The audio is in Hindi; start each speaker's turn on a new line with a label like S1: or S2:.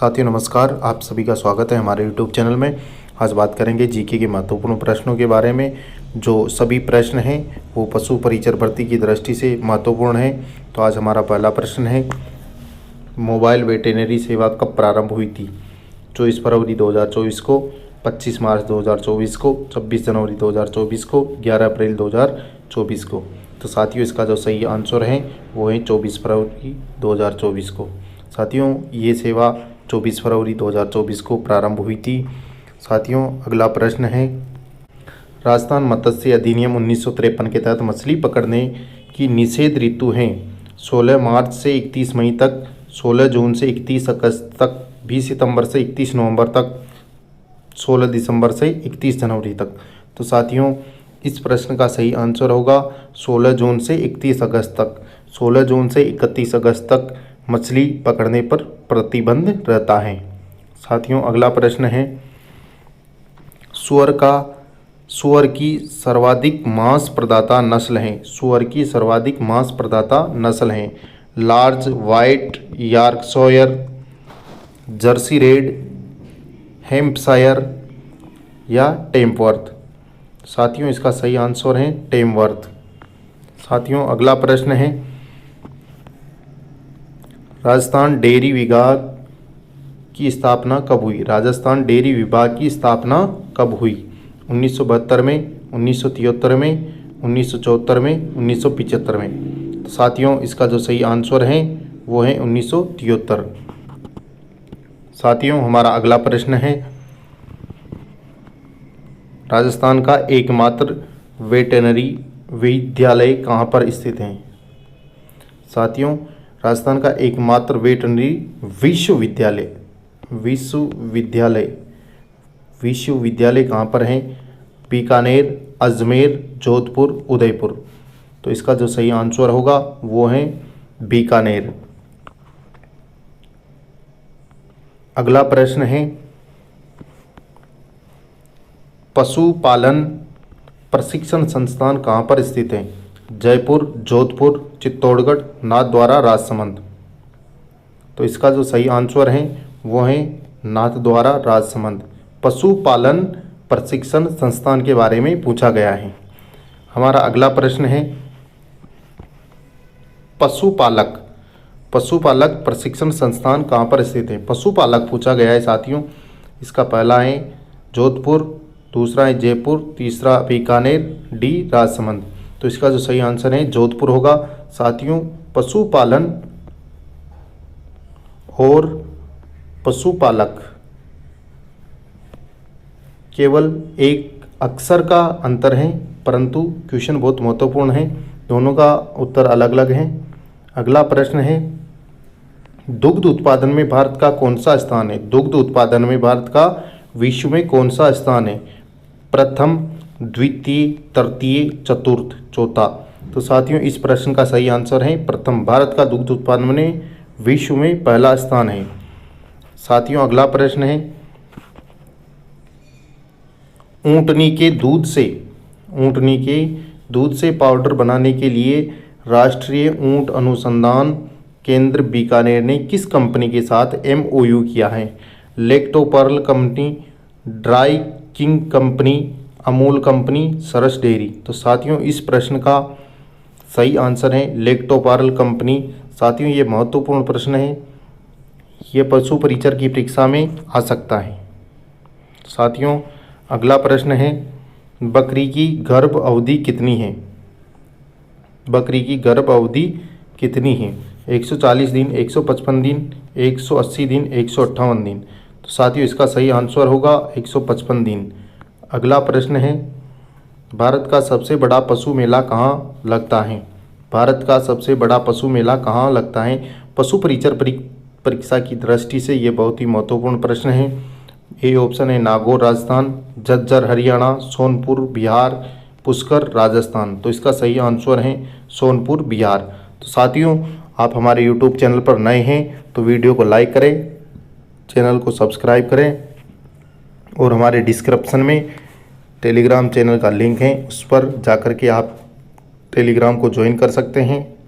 S1: साथियों नमस्कार, आप सभी का स्वागत है हमारे YouTube चैनल में। आज बात करेंगे जीके के महत्वपूर्ण प्रश्नों के बारे में। जो सभी प्रश्न हैं वो पशु परिचर भर्ती की दृष्टि से महत्वपूर्ण है। तो आज हमारा पहला प्रश्न है, मोबाइल वेटेनरी सेवा कब प्रारंभ हुई थी? 24 फरवरी 2024 को, 25 मार्च 2024 को, 26 जनवरी 2024 को, 11 अप्रैल 2024 को। तो साथियों इसका जो सही आंसर है वो है 24 फरवरी 2024 को। साथियों ये सेवा 24 फरवरी 2024 को प्रारंभ हुई थी। साथियों अगला प्रश्न है, राजस्थान मत्स्य अधिनियम 1953 के तहत मछली पकड़ने की निषेध ऋतु हैं 16 मार्च से 31 मई तक, 16 जून से 31 अगस्त तक, 20 सितंबर से 31 नवंबर तक, 16 दिसंबर से 31 जनवरी तक। तो साथियों इस प्रश्न का सही आंसर होगा 16 जून से 31 अगस्त तक। 16 जून से 31 अगस्त तक मछली पकड़ने पर प्रतिबंध रहता है। साथियों अगला प्रश्न है, सुअर की सर्वाधिक मांस प्रदाता नस्ल है। सुअर की सर्वाधिक मांस प्रदाता नस्ल है large white Yorkshire, Jersey red, Hampshire या टेम्पवर्थ। साथियों इसका सही आंसर है टेमवर्थ। साथियों अगला प्रश्न है, राजस्थान डेयरी विभाग की स्थापना कब हुई? राजस्थान डेयरी विभाग की स्थापना कब हुई? 1972 में, 1973 में, 1974 में, 1975 में। तो साथियों इसका जो सही आंसर है वो है 1973। साथियों हमारा अगला प्रश्न है, राजस्थान का एकमात्र वेटेनरी विद्यालय कहाँ पर स्थित है? साथियों राजस्थान का एकमात्र वेटरनरी विश्वविद्यालय कहाँ पर है? बीकानेर, अजमेर, जोधपुर, उदयपुर। तो इसका जो सही आंसर होगा वो है बीकानेर। अगला प्रश्न है, पशुपालन प्रशिक्षण संस्थान कहाँ पर स्थित है? जयपुर, जोधपुर, चित्तौड़गढ़, नाथद्वारा, राजसमंद। तो इसका जो सही आंसर है वो है नाथद्वारा, राजसमंद। पशुपालन प्रशिक्षण संस्थान के बारे में पूछा गया है। हमारा अगला प्रश्न है, पशुपालक प्रशिक्षण संस्थान कहाँ पर स्थित है? पशुपालक पूछा गया है साथियों। इसका पहला है जोधपुर, दूसरा है जयपुर, तीसरा बीकानेर, डी राजसमंद। तो इसका जो सही आंसर है जोधपुर होगा। साथियों पशुपालन और पशुपालक केवल एक अक्षर का अंतर है, परंतु क्वेश्चन बहुत महत्वपूर्ण है, दोनों का उत्तर अलग अलग है। अगला प्रश्न है, दुग्ध उत्पादन में भारत का कौन सा स्थान है? दुग्ध उत्पादन में भारत का विश्व में कौन सा स्थान है? प्रथम, द्वितीय, तृतीय, चतुर्थ, चौथा। तो साथियों इस प्रश्न का सही आंसर है प्रथम। भारत का दुग्ध उत्पादन में विश्व में पहला स्थान है। साथियों अगला प्रश्न है, ऊंटनी के दूध से पाउडर बनाने के लिए राष्ट्रीय ऊंट अनुसंधान केंद्र बीकानेर ने किस कंपनी के साथ MOU किया है? Lactopearl company, Dry King company, Amul company, Saras dairy. तो साथियों इस प्रश्न का सही आंसर है लैक्टोपर्ल कंपनी। साथियों ये महत्वपूर्ण प्रश्न है, ये पशु परिचर की परीक्षा में आ सकता है। साथियों अगला प्रश्न है, बकरी की गर्भ अवधि कितनी है? बकरी की गर्भ अवधि कितनी है? 140 दिन, 155 दिन, 180 दिन, 158 दिन। तो साथियों इसका सही आंसर होगा 155 दिन। अगला प्रश्न है, भारत का सबसे बड़ा पशु मेला कहाँ लगता है? भारत का सबसे बड़ा पशु मेला कहाँ लगता है? पशु परिचर परीक्षा की दृष्टि से ये बहुत ही महत्वपूर्ण प्रश्न है। ए ऑप्शन है नागौर राजस्थान, झज्जर हरियाणा, सोनपुर बिहार, पुष्कर राजस्थान। तो इसका सही आंसर है सोनपुर बिहार। तो साथियों आप हमारे YouTube चैनल पर नए हैं तो वीडियो को लाइक करें, चैनल को सब्सक्राइब करें और हमारे डिस्क्रिप्शन में टेलीग्राम चैनल का लिंक है, उस पर जाकर के आप टेलीग्राम को ज्वाइन कर सकते हैं।